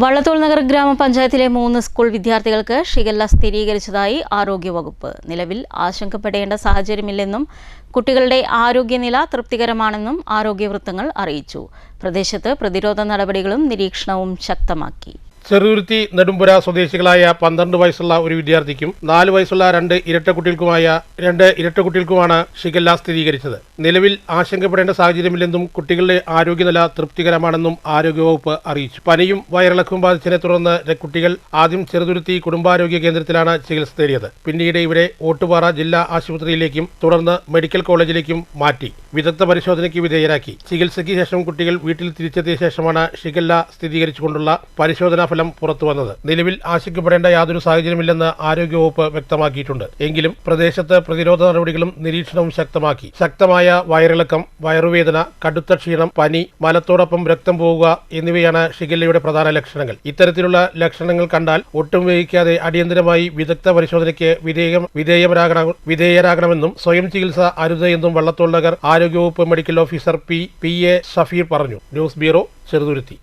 വള്ളത്തോൾ നഗർ ഗ്രാമപഞ്ചായത്തിലെ 3 സ്കൂൾ വിദ്യാർത്ഥികൾക്ക് ഷിഗല്ല സ്ഥിരീകരിച്ചതായി ആരോഗ്യവകുപ്പ്. നിലവിൽ ആശങ്കപ്പെടേണ്ട സാഹചര്യമില്ലെന്നും കുട്ടികളുടെ ആരോഗ്യനില തൃപ്തികരമാണെന്നും ആരോഗ്യവൃത്തങ്ങൾ അറിയിച്ചു. പ്രദേശത്ത് പ്രതിരോധ നടപടികളും നിരീക്ഷണവും ശക്തമാക്കി. ചെറുതുരുത്തി നെടുമ്പുര സ്വദേശികളായ 12 വയസ്സുള്ള ഒരു വിദ്യാർത്ഥിക്കും 4 വയസ്സുള്ള 2 ഇരട്ടക്കുട്ടികൾക്കുമാണ് ഷിഗല്ല സ്ഥിരീകരിച്ചത്. നിലവിൽ ആശങ്കപ്പെടേണ്ട സാഹചര്യമില്ലെന്നും കുട്ടികളുടെ ആരോഗ്യനില തൃപ്തികരമാണെന്നും ആരോഗ്യവകുപ്പ് അറിയിച്ചു. പനിയും വയറിളക്കവും ബാധിച്ചതിനെ തുടർന്ന് കുട്ടികൾ ആദ്യം ചെറുതുരുത്തി കുടുംബാരോഗ്യ കേന്ദ്രത്തിലാണ് ചികിത്സ തേടിയത്. പിന്നീട് ഇവരെ ഓട്ടുപാറ ജില്ലാ ആശുപത്രിയിലേക്കും തുടർന്ന് മെഡിക്കൽ കോളേജിലേക്കും മാറ്റി വിദഗ്ധ പരിശോധനയ്ക്ക് വിധേയരാക്കി. ചികിത്സയ്ക്ക് ശേഷം കുട്ടികൾ വീട്ടിൽ തിരിച്ചെത്തിയ ശേഷമാണ് ഷിഗല്ല സ്ഥിരീകരിച്ചുകൊണ്ടുള്ള പരിശോധനാ ഫലം പുറത്തുവന്നത്. നിലവിൽ ആശങ്കപ്പെടേണ്ട യാതൊരു സാഹചര്യമില്ലെന്ന് ആരോഗ്യവകുപ്പ് വ്യക്തമാക്കിയിട്ടുണ്ട്. എങ്കിലും പ്രദേശത്ത് പ്രതിരോധ നടപടികളും നിരീക്ഷണവും ശക്തമാക്കി. ശക്തമായ വയറിളക്കം, വയറുവേദന, കടുത്ത ക്ഷീണം, പനി, മലത്തോടൊപ്പം രക്തം പോവുക എന്നിവയാണ് ഷിഗല്ലയുടെ പ്രധാന ലക്ഷണങ്ങൾ. ഇത്തരത്തിലുള്ള ലക്ഷണങ്ങൾ കണ്ടാൽ ഒട്ടും വൈകിക്കാതെ അടിയന്തരമായി വിദഗ്ധ പരിശോധനയ്ക്ക് വിധേയരാകണമെന്നും സ്വയം ചികിത്സ അരുത് എന്നും വള്ളത്തോൾ നഗർ ആരോഗ്യവകുപ്പ് മെഡിക്കൽ ഓഫീസർ പി.എ. ഷഫീർ പറഞ്ഞു. News bureau, Cheruthuruthy.